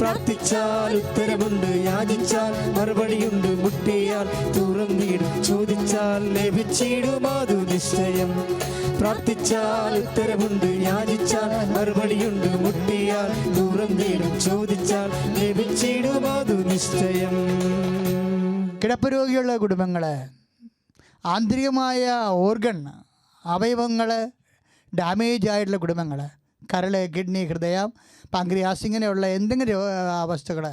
പ്രാർത്ഥിച്ചാൽ ഉത്തരമുണ്ട്, യാചിച്ചാൽ മറുപടിയുണ്ട്, മുട്ടിയാൽ തുറന്നിടും, ചോദിച്ചാൽ ലഭിച്ചിടും അതു നിശ്ചയം. പ്രാർത്ഥിച്ചാൽ ഉത്തരമുണ്ട്, യാചിച്ചാൽ മറുപടിയുണ്ട്, മുട്ടിയാൽ തുറന്നിടും, ചോദിച്ചാൽ ലഭിച്ചിടും അതു നിശ്ചയം. കിടപ്പ് രോഗിയുള്ള കുടുംബങ്ങൾ, ആന്തരികമായ ഓർഗൻ അവയവങ്ങൾ ഡാമേജ് ആയിട്ടുള്ള കുടുംബങ്ങൾ, കരൾ, കിഡ്നി, ഹൃദയം, പാങ്ക്രിയാസ്, ഇങ്ങനെയുള്ള എന്തെങ്കിലും അവസ്ഥകൾ,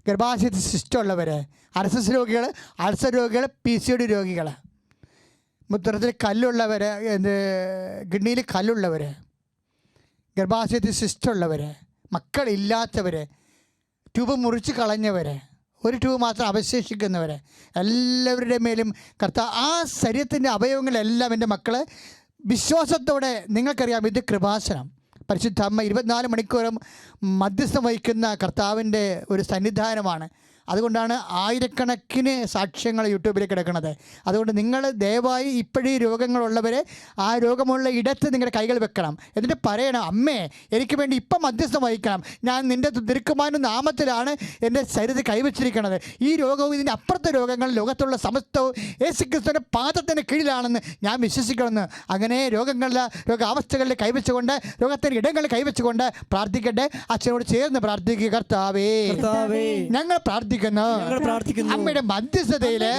ഗർഭാശയ സിസ്റ്റമുള്ളവർ, അർസസ് രോഗികൾ, അൾസർ രോഗികൾ, PCOD രോഗികൾ, മൂത്രത്തിൽ കല്ലുള്ളവർ, കിഡ്നിയിൽ കല്ലുള്ളവർ, ഗർഭാശയത്തിൽ സിസ്റ്റമുള്ളവർ, മക്കളില്ലാത്തവർ, ട്യൂബ് മുറിച്ച് കളഞ്ഞവർ, ഒരു ട്യൂബ് മാത്രം അവശേഷിക്കുന്നവർ, എല്ലാവരുടെ മേലും കർത്താവ് ആ ശരീരത്തിൻ്റെ അവയവങ്ങളെല്ലാം എൻ്റെ മക്കൾ വിശ്വാസത്തോടെ, നിങ്ങൾക്കറിയാം ഇത് കൃപാസനം, പരിശുദ്ധ അമ്മ 24 മണിക്കൂറും മധ്യസ്ഥം വഹിക്കുന്ന കർത്താവിൻ്റെ ഒരു സന്നിധാനമാണ്. അതുകൊണ്ടാണ് ആയിരക്കണക്കിന് സാക്ഷ്യങ്ങൾ യൂട്യൂബിൽ കിടക്കുന്നത്. അതുകൊണ്ട് നിങ്ങൾ ദയവായി ഇപ്പോഴീ രോഗങ്ങളുള്ളവരെ ആ രോഗമുള്ള ഇടത്ത് നിങ്ങളുടെ കൈകൾ വെക്കണം. എന്നിട്ട് പറയണം, അമ്മേ എനിക്ക് വേണ്ടി ഇപ്പം മധ്യസ്ഥം വഹിക്കണം, ഞാൻ നിൻ്റെ തിരുക്കുമാരൻ്റെ നാമത്തിലാണ് എൻ്റെ ശരീരത്തിൽ കൈവച്ചിരിക്കുന്നത്. ഈ രോഗവും ഇതിൻ്റെ അപ്പുറത്തെ രോഗങ്ങൾ ലോകത്തുള്ള സമസ്തവും യേശുക്രിസ്തുവിൻ്റെ പാദത്തിന് കീഴിലാണെന്ന് ഞാൻ വിശ്വസിക്കണമെന്ന്. അങ്ങനെ രോഗാവസ്ഥകളിൽ കൈവച്ചുകൊണ്ട്, രോഗത്തിൻ്റെ ഇടങ്ങളിൽ കൈവച്ചുകൊണ്ട് പ്രാർത്ഥിക്കട്ടെ. അച്ഛനോട് ചേർന്ന് പ്രാർത്ഥിക്കുക. കർത്താവേ, ഞങ്ങൾ പ്രാർത്ഥിക്കുന്നു, അമ്മയുടെ മധ്യസ്ഥതയില്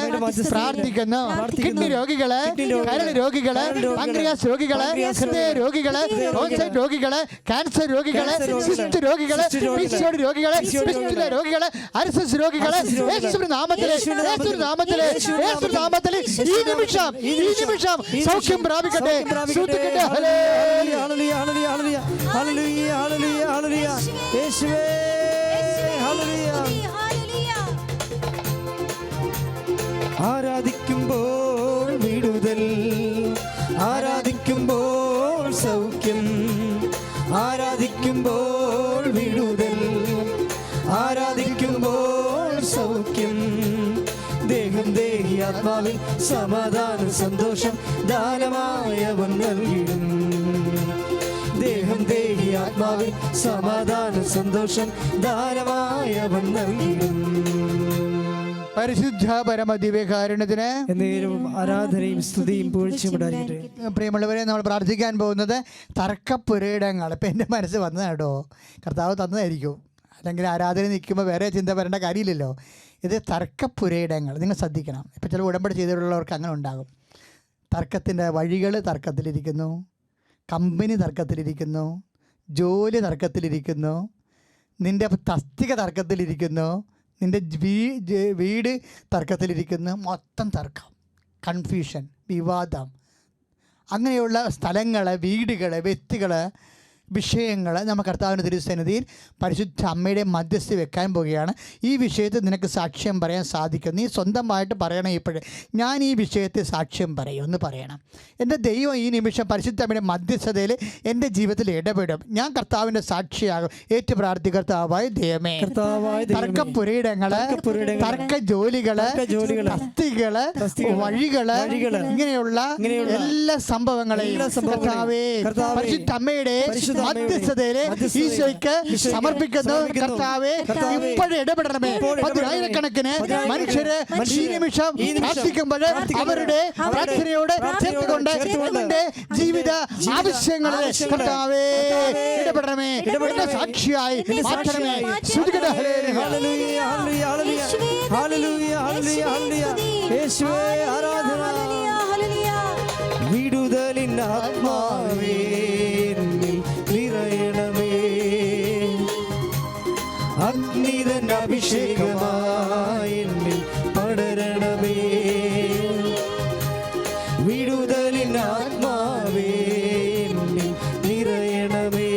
പ്രാർത്ഥിക്കുന്നു. കിഡ്നി രോഗികള്, കരൾ രോഗികള്, പാങ്ക്രിയാസ് രോഗികള്, ഹൃദയ രോഗികള്, ടോൺസൈറ്റ് രോഗികള്, ക്യാൻസർ രോഗികള്, സിസ്റ്റ് രോഗികള്, PCOD രോഗികള്, ഫിസ്റ്റുല രോഗികള്, അർസസ് രോഗികള്, യേശുവിന്റെ നാമത്തില്, യേശുവിന്റെ നാമത്തില്, യേശുവിന്റെ നാമത്തില് ഈ നിമിഷം സൗഖ്യം പ്രാപിക്കട്ടെ. ശ്രദ്ധിക്കട്ടെ. Hallelujah, hallelujah, hallelujah, hallelujah, hallelujah, യേശുവേ, ഹല്ലേലൂയ. ആരാധിക്കുമ്പോൾ വിടുതൽ, ആരാധിക്കുമ്പോൾ സൗഖ്യം, ആരാധിക്കുമ്പോൾ വിടുതൽ, ആരാധിക്കുമ്പോൾ സൗഖ്യം. ദേഹം ദേഹി ആത്മാവിൽ സമാധാനം സന്തോഷം ദാനമായവൻ നൽകിടും. ദേഹം ദേഹി ആത്മാവിൽ സമാധാനം സന്തോഷം ദാനമായവൻ നൽകിടും. പരിശുദ്ധ പരമദിവ്യകാരുണ്യത്തിന് ആരാധനയും സ്തുതിയും പുകഴ്ചയും ഉണ്ടായിരിക്കട്ടെ. പ്രിയമുള്ളവരെ, നമ്മൾ പ്രാർത്ഥിക്കാൻ പോകുന്നത് തർക്കപ്പുരയിടങ്ങൾ. ഇപ്പം എൻ്റെ മനസ്സ് വന്നതാണ് കേട്ടോ, കർത്താവ് തന്നതായിരിക്കും, അല്ലെങ്കിൽ ആരാധന നിൽക്കുമ്പോൾ വേറെ ചിന്ത വരേണ്ട കാര്യമില്ലല്ലോ. ഇത് തർക്കപ്പുരയിടങ്ങൾ, നിങ്ങൾ ശ്രദ്ധിക്കണം. ഇപ്പം ചില ഉടമ്പടി ചെയ്തിട്ടുള്ളവർക്ക് അങ്ങനെ ഉണ്ടാകും. തർക്കത്തിൻ്റെ വഴികൾ തർക്കത്തിലിരിക്കുന്നു, കമ്പനി തർക്കത്തിലിരിക്കുന്നു, ജോലി തർക്കത്തിലിരിക്കുന്നു, നിൻ്റെ തസ്തിക തർക്കത്തിലിരിക്കുന്നു, നിൻ്റെ വീട് തർക്കത്തിലിരിക്കുന്നു. മൊത്തം തർക്കം, കൺഫ്യൂഷൻ, വിവാദം, അങ്ങനെയുള്ള സ്ഥലങ്ങൾ, വീടുകൾ, വ്യക്തികൾ, വിഷയങ്ങൾ നമ്മൾ കർത്താവിൻ്റെ തിരുസന്നിധിയിൽ പരിശുദ്ധ അമ്മയുടെ മധ്യസ്ഥ വെക്കാൻ പോവുകയാണ്. ഈ വിഷയത്തിൽ നിനക്ക് സാക്ഷ്യം പറയാൻ സാധിക്കും. നീ സ്വന്തമായിട്ട് പറയണം. ഇപ്പോഴേ ഞാൻ ഈ വിഷയത്തിൽ സാക്ഷ്യം പറയും എന്ന് പറയണം. എൻ്റെ ദൈവം ഈ നിമിഷം പരിശുദ്ധ അമ്മയുടെ മധ്യസ്ഥതയിൽ എൻ്റെ ജീവിതത്തിൽ ഇടപെടും. ഞാൻ കർത്താവിൻ്റെ സാക്ഷിയാകും. ഏറ്റു പ്രാർത്ഥി. കർത്താവായ ദൈവമേ, തർക്കപ്പുരയിടങ്ങൾ, തർക്ക ജോലികൾ, തസ്തികൾ, വഴികൾ, ഇങ്ങനെയുള്ള എല്ലാ സംഭവങ്ങളെയും കർത്താവേ പരിശുദ്ധ അമ്മയുടെ മധ്യസ്ഥതയിലെ ഈശോയ്ക്ക് സമർപ്പിക്കുന്നു. കർത്താവേ, ഇപ്പോഴും ഇടപെടണമേ. 10,000-കണക്കിന് മനുഷ്യര് ഈ നിമിഷം പ്രാർത്ഥിക്കുമ്പോൾ അവരുടെ പ്രാർത്ഥനയോട് ചേർത്തുകൊണ്ട് എന്റെ ജീവിത ആവശ്യങ്ങളിൽ കർത്താവേ ഇടപെടണമേ, എന്റെ സാക്ഷിയായി മാറ്റണമേ. വിടുതലിൻ ആത്മാവേ നിറയണമേ, അഗ്നിതൻ അഭിഷേകമായി എന്നിൽ പടരണമേ. വിടുതലിൻ ആത്മാവേ എന്നിൽ നിറയണമേ,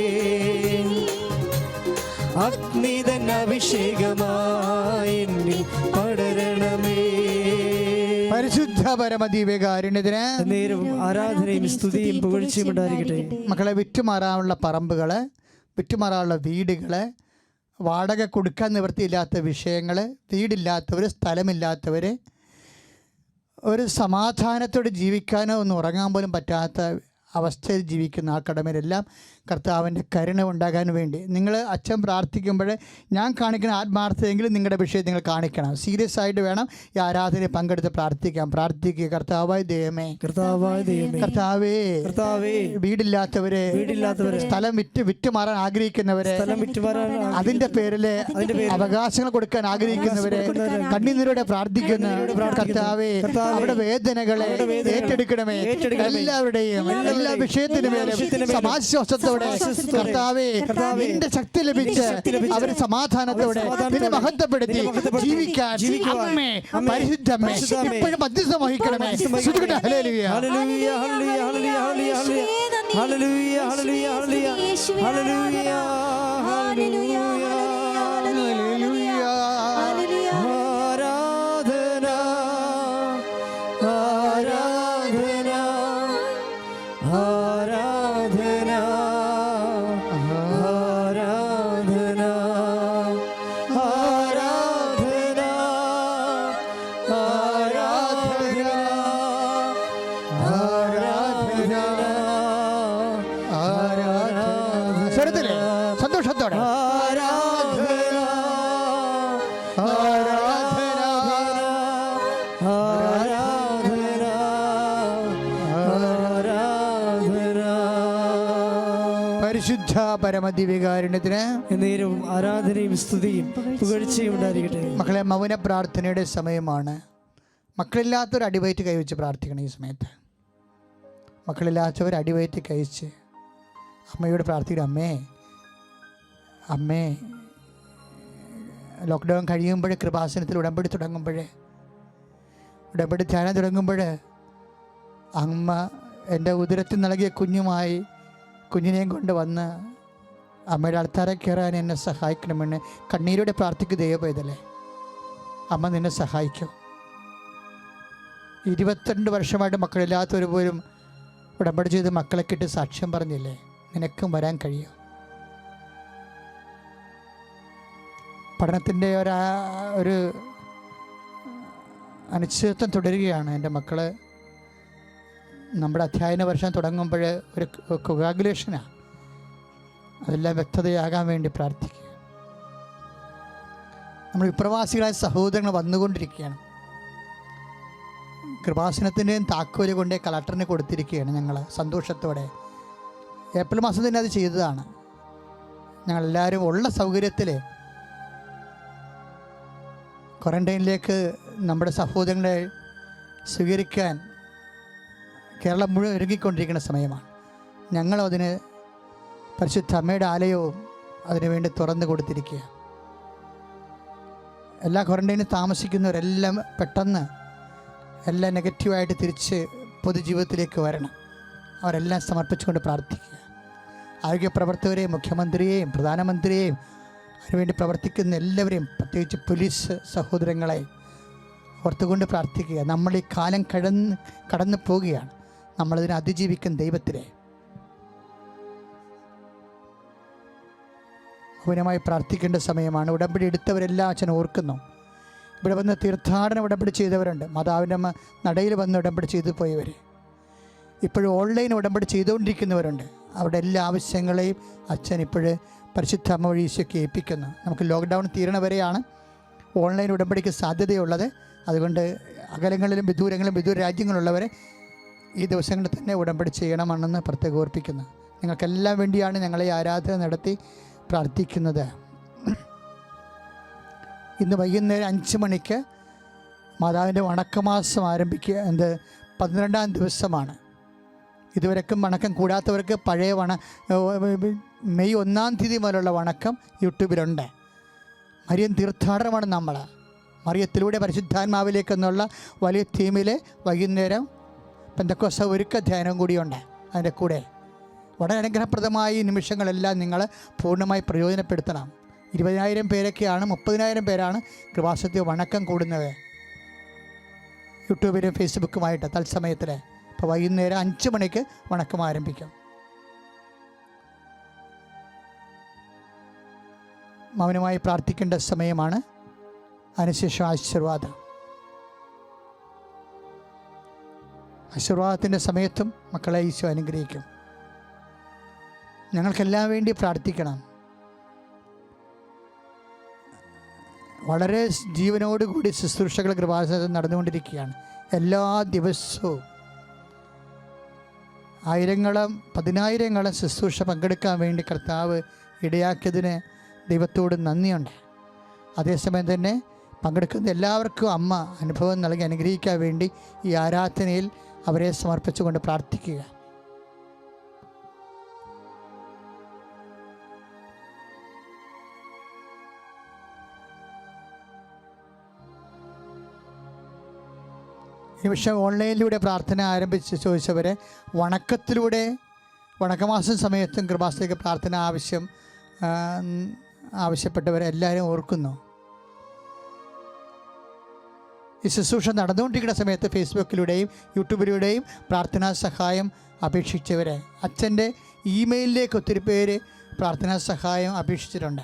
അഗ്നിതൻ അഭിഷേകമായി എന്നിൽ പടരണമേ. പരിശുദ്ധ പരമദിവ്യകാരുണ്യത്തിന് നേരവും ആരാധനയും സ്തുതിയും പുകഴ്ചയും ഉണ്ടായിരിക്കട്ടെ. മക്കളെ, വിറ്റുമാറാനുള്ള പറമ്പുകൾ, വിറ്റുമാറാനുള്ള വീടുകൾ, വാടക കൊടുക്കാൻ നിവൃത്തിയില്ലാത്ത വിഷയങ്ങൾ, വീടില്ലാത്തവർ, സ്ഥലമില്ലാത്തവർ, ഒരു സമാധാനത്തോടെ ജീവിക്കാനോ ഒന്ന് ഉറങ്ങാൻ പോലും പറ്റാത്ത അവസ്ഥയിൽ ജീവിക്കുന്ന ആ കടമയിലെല്ലാം കർത്താവിൻ്റെ കരുണ ഉണ്ടാകാൻ വേണ്ടി നിങ്ങൾ അച്ഛൻ പ്രാർത്ഥിക്കുമ്പോൾ ഞാൻ കാണിക്കുന്ന ആത്മാർത്ഥതയെങ്കിലും നിങ്ങളുടെ വിഷയം നിങ്ങൾ കാണിക്കണം. സീരിയസ് ആയിട്ട് വേണം ഈ ആരാധനയിൽ പങ്കെടുത്ത് പ്രാർത്ഥിക്കുക. കർത്താവായ ദൈവമേ, കർത്താവേ, വീടില്ലാത്തവരെ, സ്ഥലം വിറ്റ് മാറാൻ ആഗ്രഹിക്കുന്നവരെ, അതിന്റെ പേരില് അവകാശങ്ങൾ കൊടുക്കാൻ ആഗ്രഹിക്കുന്നവരെ, കണ്ണീരോടെ പ്രാർത്ഥിക്കുന്ന കർത്താവേ, അവരുടെ വേദനകളെ ഏറ്റെടുക്കണമേ. എല്ലാവരുടെയും എല്ലാ വിഷയത്തിനു മേലും സമാശ്വാസത്തോടെ കർത്താവേ, നിന്റെ ശക്തി ലഭിച്ച് അവർ സമാധാനത്തോടെ നിന്നെ മഹത്വപ്പെടുത്തി ജീവിക്കാൻ അമ്മേ, പരിശുദ്ധമേ, ഇപ്പോഴും മധ്യസ്ഥം വഹിക്കണമേ. Hallelujah, hallelujah, hallelujah, hallelujah, hallelujah, hallelujah, hallelujah, hallelujah, hallelujah. ആരാധന, ആരാധന, ആരാധന, ആരാധന, ആരാധന, ആരാധന, ആരാധന, ആരാധന. സ്വരത്തിലെ സന്തോഷത്തോടെ ആരാധന, ആരാധന, ആരാധന, ആരാധന. പരിശുദ്ധ പരമദിവ്യകാരുണ്യത്തിന് എന്നേരവും ആരാധനയും സ്തുതിയും പുകഴ്ചയും ഉണ്ടായിരിക്കട്ടെ. മക്കളെ, മൗന പ്രാർത്ഥനയുടെ സമയമാണ്. മക്കളില്ലാത്തവർ അടിവയറ്റ് കൈവച്ച് പ്രാർത്ഥിക്കണം. ഈ സമയത്ത് മക്കളില്ലാത്തവർ അടിവയറ്റ് കഴിച്ച് അമ്മയോട് പ്രാർത്ഥിക്കണം. അമ്മേ, ലോക്ക്ഡൗൺ കഴിയുമ്പോൾ, കൃപാസനത്തിൽ ഉടമ്പടി തുടങ്ങുമ്പോൾ, ഉടമ്പടി ധ്യാനം തുടങ്ങുമ്പോൾ, അമ്മ എൻ്റെ ഉദരത്തിൽ നൽകിയ കുഞ്ഞുമായി കുഞ്ഞിനെയും കൊണ്ട് വന്ന് അമ്മയുടെ അൾത്താരെ കയറാൻ എന്നെ സഹായിക്കണമെന്ന് കണ്ണീരോടെ പ്രാർത്ഥിക്കുക. ദൈവപൈതലേ, അമ്മ നിന്നെ സഹായിക്കും. 22 വർഷമായിട്ട് മക്കളില്ലാത്തവർ പോലും ഉടമ്പടി ചെയ്ത് മക്കളെ കിട്ടി സാക്ഷ്യം പറഞ്ഞില്ലേ? നിനക്കും വരാൻ കഴിയും. പഠനത്തിൻ്റെ ഒരു അനിശ്ചിതത്വം തുടരുകയാണ്. എൻ്റെ മക്കൾ നമ്മുടെ അധ്യയന വർഷം തുടങ്ങുമ്പോൾ ഒരു കൊഗാഗുലേഷനാണ്. അതെല്ലാം വ്യക്തതയാകാൻ വേണ്ടി പ്രാർത്ഥിക്കുക. നമ്മൾ വിപ്രവാസികളായ സഹോദരങ്ങൾ വന്നുകൊണ്ടിരിക്കുകയാണ്. കൃപാസനത്തിൻ്റെയും താക്കോല് കൊണ്ട് കളക്ടറിന് കൊടുത്തിരിക്കുകയാണ്. ഞങ്ങൾ സന്തോഷത്തോടെ ഏപ്രിൽ മാസം തന്നെ അത് ചെയ്തതാണ്. ഞങ്ങളെല്ലാവരും ഉള്ള സൗകര്യത്തിൽ ക്വാറന്റൈനിലേക്ക് നമ്മുടെ സഹോദരങ്ങളെ സ്വീകരിക്കാൻ കേരളം മുഴുവൻ ഒരുങ്ങിക്കൊണ്ടിരിക്കുന്ന സമയമാണ്. ഞങ്ങളതിന് പരിശുദ്ധ അമ്മയുടെ ആലയവും അതിനുവേണ്ടി തുറന്നു കൊടുത്തിരിക്കുക. എല്ലാ ക്വാറന്റൈനിൽ താമസിക്കുന്നവരെല്ലാം പെട്ടെന്ന് എല്ലാം നെഗറ്റീവായിട്ട് തിരിച്ച് പൊതുജീവിതത്തിലേക്ക് വരണം. അവരെല്ലാം സമർപ്പിച്ചുകൊണ്ട് പ്രാർത്ഥിക്കുക. ആരോഗ്യ പ്രവർത്തകരെയും മുഖ്യമന്ത്രിയെയും പ്രധാനമന്ത്രിയെയും അതിനുവേണ്ടി പ്രവർത്തിക്കുന്ന എല്ലാവരെയും, പ്രത്യേകിച്ച് പോലീസ് സഹോദരങ്ങളെ ഓർത്തുകൊണ്ട് പ്രാർത്ഥിക്കുക. നമ്മൾ ഈ കാലം കടന്നു പോവുകയാണ്. നമ്മളതിനെ അതിജീവിക്കും ദൈവത്തിലെ. മൗനമായി പ്രാർത്ഥിക്കേണ്ട സമയമാണ്. ഉടമ്പടി എടുത്തവരെല്ലാം അച്ഛൻ ഓർക്കുന്നു. ഇവിടെ വന്ന് തീർത്ഥാടനം ഉടമ്പടി ചെയ്തവരുണ്ട്. മാതാവിൻ്റെ നടയിൽ വന്ന് ഉടമ്പടി ചെയ്തു പോയവർ, ഇപ്പോഴും ഓൺലൈൻ ഉടമ്പടി ചെയ്തുകൊണ്ടിരിക്കുന്നവരുണ്ട്. അവരുടെ എല്ലാ ആവശ്യങ്ങളെയും അച്ഛൻ ഇപ്പോഴ് പരിശുദ്ധ അമ്മ വഴി ഈശോയ്ക്ക് ഏൽപ്പിക്കുന്നു. നമുക്ക് ലോക്ക്ഡൗൺ തീരണവരെയാണ് ഓൺലൈൻ ഉടമ്പടിക്ക് സാധ്യതയുള്ളത്. അതുകൊണ്ട് അകലങ്ങളിലും വിദൂര രാജ്യങ്ങളുള്ളവരെ ഈ ദിവസങ്ങളിൽ തന്നെ ഉടമ്പടി ചെയ്യണമെന്ന് പ്രത്യേകം ഓർപ്പിക്കുന്നു. നിങ്ങൾക്കെല്ലാം വേണ്ടിയാണ് ഞങ്ങളെ ആരാധന നടത്തി പ്രാർത്ഥിക്കുന്നത്. ഇന്ന് വൈകുന്നേരം 5 മണിക്ക് മാതാവിൻ്റെ വണക്കമാസം ആരംഭിക്കുക. 12ാം ദിവസമാണ്. ഇതുവരെക്കും വണക്കം കൂടാത്തവർക്ക് പഴയ മെയ് 1-ാം തീയതി മുതലുള്ള വണക്കം യൂട്യൂബിലുണ്ട്. മരിയൻ തീർത്ഥാടനമാണ് നമ്മൾ. മറിയത്തിലൂടെ പരിശുദ്ധാത്മാവിലേക്കെന്നുള്ള വലിയ തീമിൽ വൈകുന്നേരം പെന്തക്കോസ്ത ഒരുക്ക ധ്യാനം കൂടിയുണ്ട്. അതിൻ്റെ കൂടെ വളരെ അനുഗ്രഹപ്രദമായ ഈ നിമിഷങ്ങളെല്ലാം നിങ്ങൾ പൂർണ്ണമായി പ്രയോജനപ്പെടുത്തണം. 20,000 പേരൊക്കെയാണ്, 30,000 പേരാണ് കൃപാസനത്തിൽ വണക്കം കൂടുന്നത് യൂട്യൂബിലും ഫേസ്ബുക്കുമായിട്ട് തത്സമയത്തിൽ. അപ്പോൾ വൈകുന്നേരം 5 മണിക്ക് വണക്കം ആരംഭിക്കും. മൗനമായി പ്രാർത്ഥിക്കേണ്ട സമയമാണ്. അതിനുശേഷം ആശീർവാദത്തിൻ്റെ സമയത്തും മക്കളെ ഈശോ അനുഗ്രഹിക്കും. ഞങ്ങൾക്കെല്ലാം വേണ്ടി പ്രാർത്ഥിക്കണം. വളരെ ജീവനോടുകൂടി ശുശ്രൂഷകൾ കൃപാസനത്തിൽ നടന്നുകൊണ്ടിരിക്കുകയാണ്. എല്ലാ ദിവസവും ആയിരങ്ങളും പതിനായിരങ്ങളും ശുശ്രൂഷ പങ്കെടുക്കാൻ വേണ്ടി കർത്താവ് ഇടയാക്കിയതിന് ദൈവത്തോട് നന്ദിയുണ്ട്. അതേസമയം തന്നെ പങ്കെടുക്കുന്ന എല്ലാവർക്കും അമ്മ അനുഭവം നൽകി അനുഗ്രഹിക്കാൻ വേണ്ടി ഈ ആരാധനയിൽ അവരെ സമർപ്പിച്ചുകൊണ്ട് പ്രാർത്ഥിക്കുക. നിമിഷം ഓൺലൈനിലൂടെ പ്രാർത്ഥന ആരംഭിച്ച് ചോദിച്ചവരെ വണക്കത്തിലൂടെ വണക്കമാസം സമയത്തും കൃപാസനത്തിലേക്ക് പ്രാർത്ഥന ആവശ്യപ്പെട്ടവരെ എല്ലാവരും ഓർക്കുന്നു. ഈ ശുശ്രൂഷ നടന്നുകൊണ്ടിരിക്കുന്ന സമയത്ത് ഫേസ്ബുക്കിലൂടെയും യൂട്യൂബിലൂടെയും പ്രാർത്ഥനാ സഹായം അപേക്ഷിച്ചവരെ അച്ഛൻ്റെ ഇമെയിലിലേക്ക് ഒത്തിരി പേര് പ്രാർത്ഥനാ സഹായം അപേക്ഷിച്ചിട്ടുണ്ട്.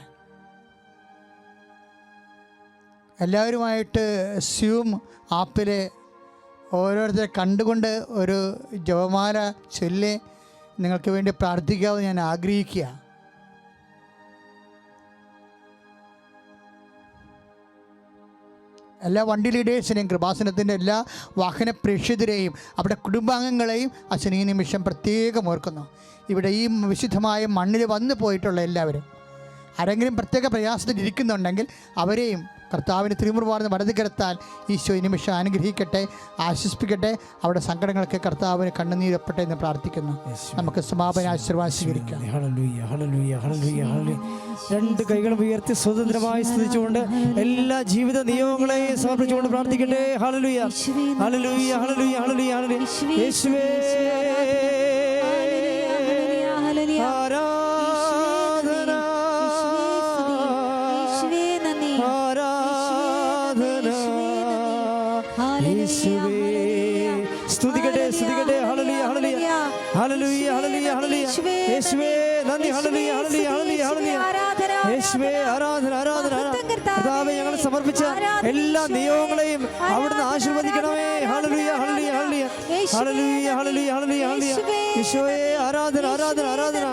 എല്ലാവരുമായിട്ട് സ്യൂം ആപ്പിൽ ഓരോരുത്തരെ കണ്ടുകൊണ്ട് ഒരു ജപമാല ചൊല്ലി നിങ്ങൾക്ക് വേണ്ടി പ്രാർത്ഥിക്കാമെന്ന് ഞാൻ ആഗ്രഹിക്കുക. എല്ലാ വണ്ടി ലീഡേഴ്സിനെയും കൃപാസനത്തിൻ്റെ എല്ലാ വാഹന പ്രേക്ഷിതരെയും അവിടെ കുടുംബാംഗങ്ങളെയും അച്ഛൻ ഈ നിമിഷം പ്രത്യേകം ഓർക്കുന്നു. ഇവിടെ ഈ വിശുദ്ധമായ മണ്ണിൽ വന്നു പോയിട്ടുള്ള എല്ലാവരും ആരെങ്കിലും പ്രത്യേക പ്രയാസത്തിൽ ഇരിക്കുന്നുണ്ടെങ്കിൽ അവരെയും കർത്താവിന് തിരുമുറുവാർന്ന് വലത് കിടത്താൽ ഈശോ ഈ നിമിഷം അനുഗ്രഹിക്കട്ടെ, ആശ്വസിപ്പിക്കട്ടെ. അവിടെ സങ്കടങ്ങൾക്ക് കർത്താവിന് കണ്ണുനീരപ്പെട്ടെ എന്ന് പ്രാർത്ഥിക്കുന്നു. നമുക്ക് സമാപന ആശീർവാദം സ്വീകരിക്കാം. രണ്ട് കൈകളും ഉയർത്തി സ്വതന്ത്രമായി സ്തുതിച്ചുകൊണ്ട് എല്ലാ ജീവിത നിയമങ്ങളെയും സമർപ്പിച്ചുകൊണ്ട് പ്രാർത്ഥിക്കട്ടെ. Hallelujah, hallelujah, hallelujah, hallelujah, hallelujah. യേശുവേ സ്തുതിക്കട്ടെ, സ്തുതിക്കട്ടെ. Hallelujah, hallelujah, hallelujah, hallelujah, hallelujah. യേശുവേ നന്ദി. Hallelujah, hallelujah, hallelujah, hallelujah. യേശുവേ ആരാധന, ആരാധന. കർത്താവേ ഞങ്ങൾ സമർപ്പിച്ച എല്ലാ നിയോഗങ്ങളെയും അവിടുന്ന് ആശീർവദിക്കണമേ. Hallelujah, hallelujah, hallelujah, hallelujah, hallelujah, hallelujah, hallelujah. യേശുവേ ആരാധന, ആരാധന, ആരാധന.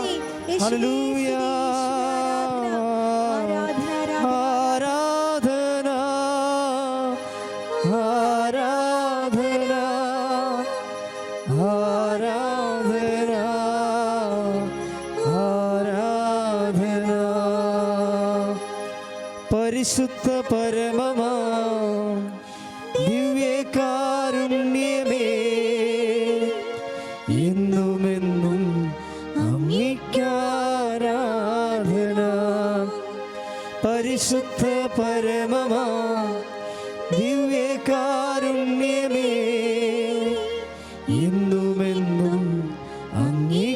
ഹല്ലേലൂയ, ആരാധന, ആരാധന, ആരാധന, ആരാധന. പരിശുദ്ധ പരമമാ ദിവ്യകാരുണ്യമേ, എന്നുമെന്നും അങ്ങേക്കാരാധന. പരിശുദ്ധ പരമമാ ദിവ്യകാരുണ്യമേ, എന്നുമെന്നും അങ്ങേക്കാരാധന.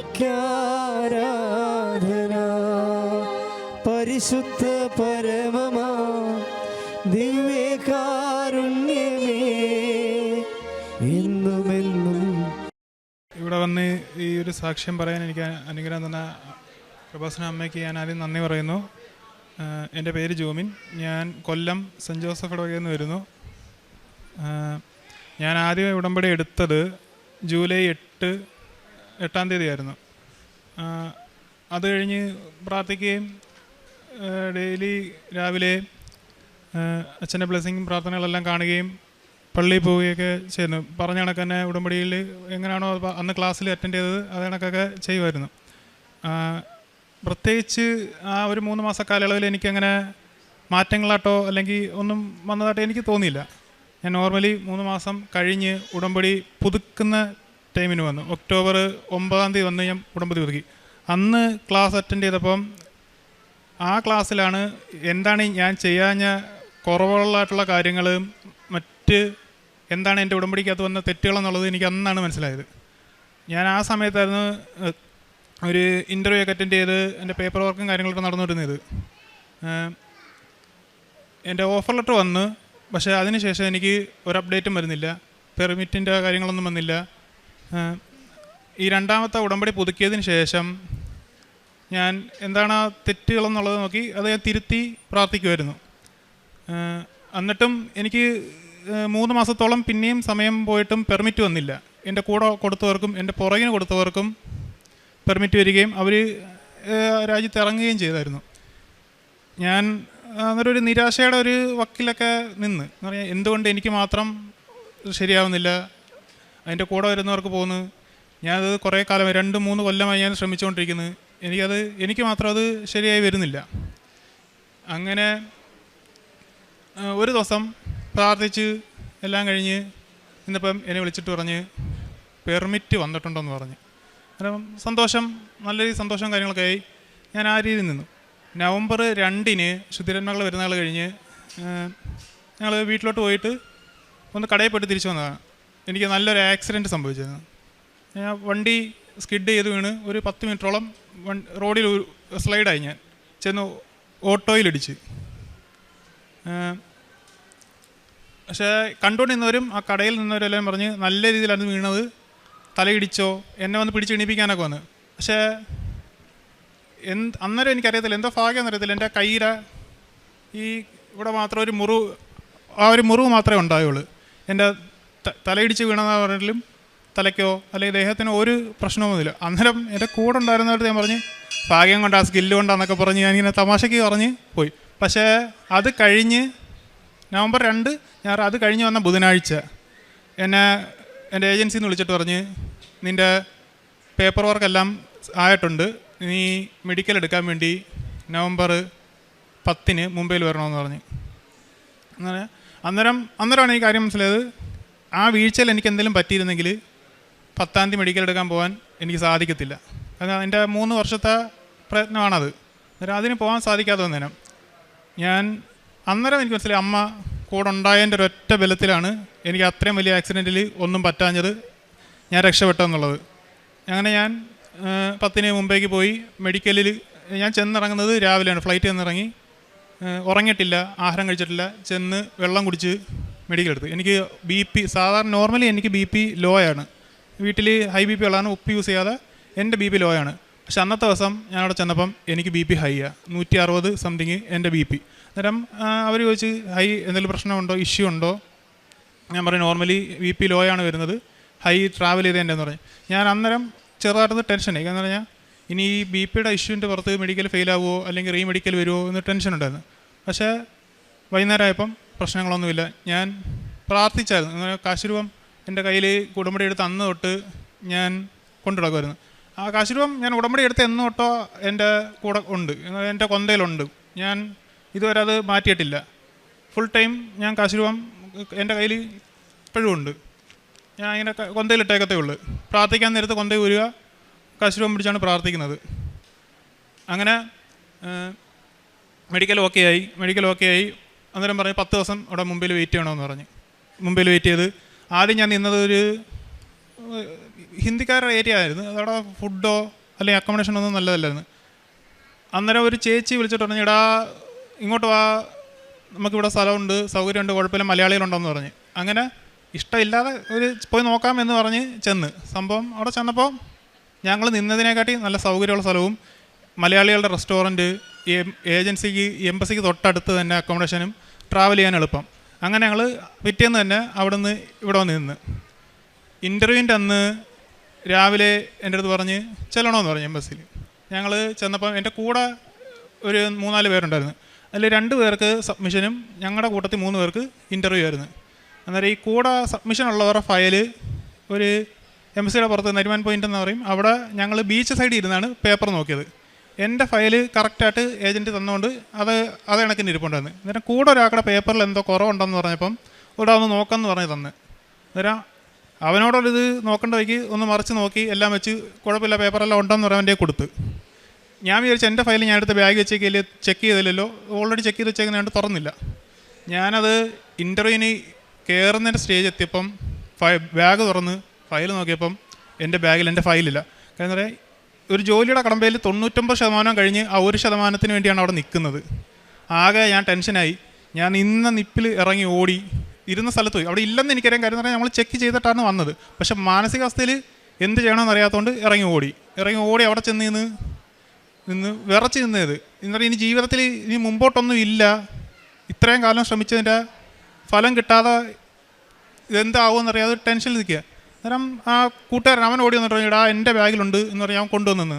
പരിശുദ്ധ പരമമാ ദിവ്യകാരുണ്യമേ, എന്നുമെന്നും. ഇവിടെ വന്ന് ഈ ഒരു സാക്ഷ്യം പറയാൻ എനിക്ക് അനുഗ്രഹം തന്ന കൃപാസന അമ്മയ്ക്ക് ഞാൻ ആദ്യം നന്ദി പറയുന്നു. എൻ്റെ പേര് ജോമിൻ. ഞാൻ കൊല്ലം സെൻറ്റ് ജോസഫ് ഇടവകയിൽ നിന്ന് വരുന്നു. ഞാൻ ആദ്യം ഉടമ്പടി എടുത്തത് ജൂലൈ 8-ാം തീയതി ആയിരുന്നു. അത് കഴിഞ്ഞ് പ്രാർത്ഥിക്കുകയും ഡെയിലി രാവിലെ അച്ഛൻ്റെ ബ്ലെസ്സിങ്ങും പ്രാർത്ഥനകളെല്ലാം കാണുകയും പള്ളിയിൽ പോവുകയൊക്കെ ചെയ്യുന്നു. പറഞ്ഞ കണക്ക് തന്നെ ഉടമ്പടിയിൽ എങ്ങനെയാണോ അന്ന് ക്ലാസ്സിൽ അറ്റൻഡ് ചെയ്തത് അത് കണക്കൊക്കെ ചെയ്യുമായിരുന്നു. പ്രത്യേകിച്ച് ആ ഒരു 3 മാസ കാലയളവിൽ എനിക്കങ്ങനെ മാറ്റങ്ങളായിട്ടോ അല്ലെങ്കിൽ ഒന്നും വന്നതായിട്ടോ എനിക്ക് തോന്നിയില്ല. ഞാൻ നോർമലി 3 മാസം കഴിഞ്ഞ് ഉടമ്പടി പുതുക്കുന്ന ടൈമിന് വന്നു. ഒക്ടോബർ 9-ാം തീയതി വന്ന് ഞാൻ ഉടമ്പടി പുതുക്കി. അന്ന് ക്ലാസ് അറ്റൻഡ് ചെയ്തപ്പം ആ ക്ലാസ്സിലാണ് എന്താണ് ഞാൻ ചെയ്യാഞ്ഞ കുറവുകളായിട്ടുള്ള കാര്യങ്ങൾ, മറ്റ് എന്താണ് എൻ്റെ ഉടമ്പടിക്കകത്ത് വന്ന തെറ്റുകളെന്നുള്ളത് എനിക്ക് അന്നാണ് മനസ്സിലായത്. ഞാൻ ആ സമയത്തായിരുന്നു ഒരു ഇൻ്റർവ്യൂ ഒക്കെ അറ്റൻഡ് ചെയ്ത് എൻ്റെ പേപ്പർ വർക്കും കാര്യങ്ങളൊക്കെ നടന്നുകൊണ്ടിരുന്നത്. എൻ്റെ ഓഫർ ലെറ്റർ വന്ന്, പക്ഷേ അതിനുശേഷം എനിക്ക് ഒരു അപ്ഡേറ്റും വരുന്നില്ല, പെർമിറ്റിൻ്റെ കാര്യങ്ങളൊന്നും വന്നില്ല. ഈ 2ാമത്തെ ഉടമ്പടി പുതുക്കിയതിന് ശേഷം ഞാൻ എന്താണ് ആ തെറ്റുകളെന്നുള്ളത് നോക്കി അത് ഞാൻ തിരുത്തി പ്രാർത്ഥിക്കുമായിരുന്നു. എന്നിട്ടും എനിക്ക് 3 മാസത്തോളം പിന്നെയും സമയം പോയിട്ടും പെർമിറ്റ് വന്നില്ല. എൻ്റെ കൂടെ കൊടുത്തവർക്കും എൻ്റെ പുറകിന് കൊടുത്തവർക്കും പെർമിറ്റ് വരികയും അവർ രാജ്യത്ത് ഇറങ്ങുകയും ചെയ്തായിരുന്നു. ഞാൻ അന്നൊരു നിരാശയുടെ ഒരു വക്കിലൊക്കെ നിന്ന് എന്ന് പറഞ്ഞാൽ എന്തുകൊണ്ട് എനിക്ക് മാത്രം ശരിയാവുന്നില്ല, അതിൻ്റെ കൂടെ വരുന്നവർക്ക് പോകുന്നു. ഞാനത് കുറേ കാലം 2-3 കൊല്ലമായി ഞാൻ ശ്രമിച്ചുകൊണ്ടിരിക്കുന്നു, എനിക്ക് മാത്രം അത് ശരിയായി വരുന്നില്ല. അങ്ങനെ ഒരു ദിവസം പ്രാർത്ഥിച്ച് എല്ലാം കഴിഞ്ഞ് ഇന്നിപ്പം എന്നെ വിളിച്ചിട്ട് പറഞ്ഞ് പെർമിറ്റ് വന്നിട്ടുണ്ടെന്ന് പറഞ്ഞ്. കാരണം സന്തോഷം, നല്ല രീതിയിൽ സന്തോഷം കാര്യങ്ങളൊക്കെ ആയി. ഞാൻ ആ രീതിയിൽ നിന്നു. നവംബർ 2 ശുദ്ധിരന്മകൾ വരുന്നയാൾ കഴിഞ്ഞ് ഞങ്ങൾ വീട്ടിലോട്ട് പോയിട്ട് ഒന്ന് കടയിൽ പോയിട്ട് തിരിച്ചു വന്നതാണ്. എനിക്ക് നല്ലൊരു ആക്സിഡൻറ്റ് സംഭവിച്ചിരുന്നു. ഞാൻ വണ്ടി സ്കിഡ് ചെയ്ത് വീണ് ഒരു 10 മിനിറ്റോളം റോഡിൽ സ്ലൈഡായി. ഞാൻ ചെന്ന് ഓട്ടോയിലിടിച്ച്. പക്ഷേ കണ്ടുകൊണ്ട് നിന്നവരും ആ കടയിൽ നിന്നവരെല്ലാം പറഞ്ഞ് നല്ല രീതിയിലാണ് വീണത്, തലയിടിച്ചോ, എന്നെ വന്ന് പിടിച്ച് എണീപ്പിക്കാനൊക്കെ വന്ന്. പക്ഷേ അന്നേരം എനിക്കറിയത്തില്ല, എന്തോ ഭാഗ്യം എന്നറിയത്തില്ല, എൻ്റെ കയ്യില ഈ ഇവിടെ മാത്രം ഒരു മുറിവ് മാത്രമേ ഉണ്ടായുള്ളൂ. എൻ്റെ തലയിടിച്ച് വീണെന്ന് പറഞ്ഞാലും തലയ്ക്കോ അല്ലെങ്കിൽ ദേഹത്തിനോ ഒരു പ്രശ്നമൊന്നുമില്ല. അന്നേരം എൻ്റെ കൂടെ ഉണ്ടായിരുന്നവർക്ക് ഞാൻ പറഞ്ഞ് ഭാഗ്യം കൊണ്ടാ, സ്കില്ല് കൊണ്ടാന്നൊക്കെ പറഞ്ഞ് ഞാനിങ്ങനെ തമാശയ്ക്ക് പറഞ്ഞ് പോയി. പക്ഷേ അത് കഴിഞ്ഞ് നവംബർ 2 ഞാൻ അത് കഴിഞ്ഞ് വന്ന ബുധനാഴ്ച എന്നെ എൻ്റെ ഏജൻസിയിൽ നിന്ന് വിളിച്ചിട്ട് പറഞ്ഞ് നിൻ്റെ പേപ്പർ വർക്കെല്ലാം ആയിട്ടുണ്ട്, നീ മെഡിക്കൽ എടുക്കാൻ വേണ്ടി നവംബർ 10 മുംബൈയിൽ വരണമെന്ന് പറഞ്ഞ്. അങ്ങനെ അന്നേരമാണ് ഈ കാര്യം മനസ്സിലായത്. ആ വീഴ്ചയിൽ എനിക്ക് എന്തെങ്കിലും പറ്റിയിരുന്നെങ്കിൽ 10-ാം തീയതി മെഡിക്കൽ എടുക്കാൻ പോകാൻ എനിക്ക് സാധിക്കത്തില്ല. കാരണം എൻ്റെ 3 വർഷത്തെ പ്രയത്നമാണത്. അന്നേരം അതിന് പോകാൻ സാധിക്കാതെ വന്നേരം അന്നേരം എനിക്ക് മനസ്സിലായി അമ്മ കൂടെ ഉണ്ടായതിൻ്റെ ഒരൊറ്റ ബലത്തിലാണ് എനിക്ക് അത്രയും വലിയ ആക്സിഡൻറ്റിൽ ഒന്നും പറ്റാഞ്ഞത്, ഞാൻ രക്ഷപ്പെട്ടെന്നുള്ളത്. അങ്ങനെ ഞാൻ 10 മുംബൈക്ക് പോയി. മെഡിക്കലിൽ ഞാൻ ചെന്നിറങ്ങുന്നത് രാവിലെയാണ്. ഫ്ലൈറ്റ് ചെന്നിറങ്ങി, ഉറങ്ങിയിട്ടില്ല, ആഹാരം കഴിച്ചിട്ടില്ല, ചെന്ന് വെള്ളം കുടിച്ച് മെഡിക്കൽ എടുത്ത്. എനിക്ക് BP സാധാരണ നോർമലി എനിക്ക് BP ലോ ആണ്. വീട്ടിൽ ഹൈ BP ഉള്ളതാണ്, ഉപ്പ് യൂസ് ചെയ്യാതെ എൻ്റെ BP ലോ ആണ്. പക്ഷെ അന്നത്തെ ദിവസം ഞാൻ അവിടെ ചെന്നപ്പം എനിക്ക് BP ഹൈ ആണ്, 160 സംതിങ് എൻ്റെ BP. അന്നേരം അവർ ചോദിച്ച് ഹൈ എന്തെങ്കിലും പ്രശ്നമുണ്ടോ, ഇഷ്യൂ ഉണ്ടോ? ഞാൻ പറയും നോർമലി BP ലോ ആണ് വരുന്നത്, ഹൈ ട്രാവൽ ചെയ്തതിൻ്റെ എന്ന് പറഞ്ഞു. ഞാൻ അന്നേരം ചെറുതായിട്ടൊന്ന് ടെൻഷനായി. എന്ന് പറഞ്ഞാൽ ഇനി ഈ BPയുടെ ഇഷ്യൂവിൻ്റെ പുറത്ത് മെഡിക്കൽ ഫെയിലാവുമോ അല്ലെങ്കിൽ റീമെഡിക്കൽ വരുമോ എന്ന് ടെൻഷൻ ഉണ്ടായിരുന്നു. പക്ഷേ വൈകുന്നേരം ആയപ്പം പ്രശ്നങ്ങളൊന്നുമില്ല. ഞാൻ പ്രാർത്ഥിച്ചായിരുന്നു. അങ്ങനെ കാശുരൂപം എൻ്റെ കയ്യിൽ ഉടമ്പടി എടുത്ത് അന്ന് തൊട്ട് ഞാൻ കൊണ്ടുനടക്കുമായിരുന്നു. ആ കാശുരൂപം ഞാൻ ഉടമ്പടി എടുത്ത് എന്ന് തൊട്ടോ എൻ്റെ കൂടെ ഉണ്ട്, എൻ്റെ കൊന്തയിലുണ്ട്. ഞാൻ ഇതുവരെ അത് മാറ്റിയിട്ടില്ല. ഫുൾ ടൈം ഞാൻ കാശുരൂപം എൻ്റെ കയ്യിൽ ഇപ്പോഴും ഉണ്ട്. ഞാൻ ഇങ്ങനെ കൊന്തയിലിട്ടേക്കത്തേ ഉള്ളൂ. പ്രാർത്ഥിക്കാൻ നേരത്ത് കൊന്തയിൽ വരിക, കാശുരൂപം പിടിച്ചാണ് പ്രാർത്ഥിക്കുന്നത്. അങ്ങനെ മെഡിക്കൽ ഓക്കെ ആയി. അന്നേരം പറഞ്ഞ് 10 ദിവസം അവിടെ മുംബൈയിൽ വെയിറ്റ് ചെയ്യണമെന്ന് പറഞ്ഞ്. മുംബൈയിൽ വെയിറ്റ് ചെയ്ത് ആദ്യം ഞാൻ നിന്നത് ഒരു ഹിന്ദിക്കാരുടെ ഏരിയ ആയിരുന്നു. അതവിടെ ഫുഡോ അല്ലെങ്കിൽ അക്കോമഡേഷനോ ഒന്നും നല്ലതല്ലായിരുന്നു. അന്നേരം ഒരു ചേച്ചി വിളിച്ചിട്ട് പറഞ്ഞു, എടാ ഇങ്ങോട്ട് വാ, നമുക്കിവിടെ സ്ഥലമുണ്ട്, സൗകര്യമുണ്ട്, കുഴപ്പമില്ല, മലയാളികളുണ്ടോയെന്ന് പറഞ്ഞ്. അങ്ങനെ ഇഷ്ടമില്ലാതെ പോയി നോക്കാമെന്ന് പറഞ്ഞ് ചെന്ന്. സംഭവം അവിടെ ചെന്നപ്പോൾ ഞങ്ങൾ നിന്നതിനെക്കാട്ടി നല്ല സൗകര്യമുള്ള സ്ഥലവും മലയാളികളുടെ റെസ്റ്റോറൻറ്റ്, ഏജൻസിക്ക് എംബസിക്ക് തൊട്ടടുത്ത് തന്നെ അക്കോമഡേഷനും, ട്രാവൽ ചെയ്യാൻ എളുപ്പം. അങ്ങനെ ഞങ്ങൾ പിറ്റേന്ന് തന്നെ അവിടെ നിന്ന് ഇവിടെ വന്ന് നിന്ന്. ഇൻ്റർവ്യൂവിൻ്റെ അന്ന് രാവിലെ എൻ്റെ അടുത്ത് പറഞ്ഞ് ചെല്ലണമെന്ന് പറഞ്ഞു എംബസിയിൽ. ഞങ്ങൾ ചെന്നപ്പോൾ എൻ്റെ കൂടെ ഒരു 3-4 പേരുണ്ടായിരുന്നു. അതിൽ 2 പേർക്ക് സബ്മിഷനും ഞങ്ങളുടെ കൂട്ടത്തിൽ 3 പേർക്ക് ഇൻ്റർവ്യൂ ആയിരുന്നു. അന്നേരം ഈ കൂടെ സബ്മിഷൻ ഉള്ളവരുടെ ഫയൽ ഒരു എംബസിയുടെ പുറത്ത് നരിമാൻ പോയിൻ്റ് എന്ന് പറയും, അവിടെ ഞങ്ങൾ ബീച്ച് സൈഡിൽ ഇരുന്നാണ് പേപ്പർ നോക്കിയത്. എൻ്റെ ഫയൽ കറക്റ്റായിട്ട് ഏജൻറ്റ് തന്നുകൊണ്ട് അത് കണക്കിന് ഇരിപ്പുണ്ടായിരുന്നു. അന്നേരം കൂടെ ഒരാളുടെ പേപ്പറിൽ എന്തോ കുറവുണ്ടെന്ന് പറഞ്ഞപ്പം ഇവിടെ ഒന്ന് നോക്കാമെന്ന് പറഞ്ഞ് തന്നെ. അന്നേരം അവനോടൊരിത് നോക്കേണ്ട വഴിക്ക് ഒന്ന് മറിച്ച് നോക്കി എല്ലാം വെച്ച് കുഴപ്പമില്ല പേപ്പറെല്ലാം ഉണ്ടെന്ന് പറയാൻ വേണ്ടി കൊടുത്ത്. ഞാൻ വിചാരിച്ചു എൻ്റെ ഫയൽ ഞാൻ എടുത്ത് ബാഗ് വെച്ചേക്കില്ല, ചെക്ക് ചെയ്തില്ലല്ലോ, ഓൾറെഡി ചെക്ക് ചെയ്ത് വെച്ചേക്കുന്നതുകൊണ്ട് തുറന്നില്ല. ഞാനത് ഇൻ്റർവ്യൂവിന് കയറുന്നതിൻ്റെ സ്റ്റേജ് എത്തിയപ്പം ബാഗ് തുറന്ന് ഫയൽ നോക്കിയപ്പം എൻ്റെ ബാഗിൽ എൻ്റെ ഫയലില്ല. കാരണം പറയാം, ഒരു ജോലിയുടെ കടമ്പയിൽ 99% കഴിഞ്ഞ് ആ 1% വേണ്ടിയാണ് അവിടെ നിൽക്കുന്നത്. ആകെ ഞാൻ ടെൻഷനായി. ഞാൻ ഇന്ന നിപ്പിൽ ഇറങ്ങി ഓടി, ഇരുന്ന സ്ഥലത്ത് പോയി. അവിടെ ഇല്ലെന്ന് എനിക്കറിയാൻ കാര്യം എന്ന് പറഞ്ഞാൽ നമ്മൾ ചെക്ക് ചെയ്തിട്ടാണ് വന്നത്. പക്ഷെ മാനസികാവസ്ഥയിൽ എന്ത് ചെയ്യണമെന്ന് അറിയാത്തതുകൊണ്ട് ഇറങ്ങി ഓടി അവിടെ ചെന്ന് നിന്ന് വിറച്ച് നിന്നത്. എന്നിട്ട് ഇനി ജീവിതത്തിൽ ഇനി മുമ്പോട്ടൊന്നും ഇല്ല, ഇത്രയും കാലം ശ്രമിച്ചതിൻ്റെ ഫലം കിട്ടാതെ ഇതെന്താവുമെന്നറിയാതെ ടെൻഷനിൽ നിൽക്കുക. അന്നേരം ആ കൂട്ടുകാരൻ അവൻ ഓടി വന്നിട്ട് പറഞ്ഞു, എൻ്റെ ബാഗിലുണ്ട് എന്ന് പറഞ്ഞാൽ അവൻ കൊണ്ടുവന്നു.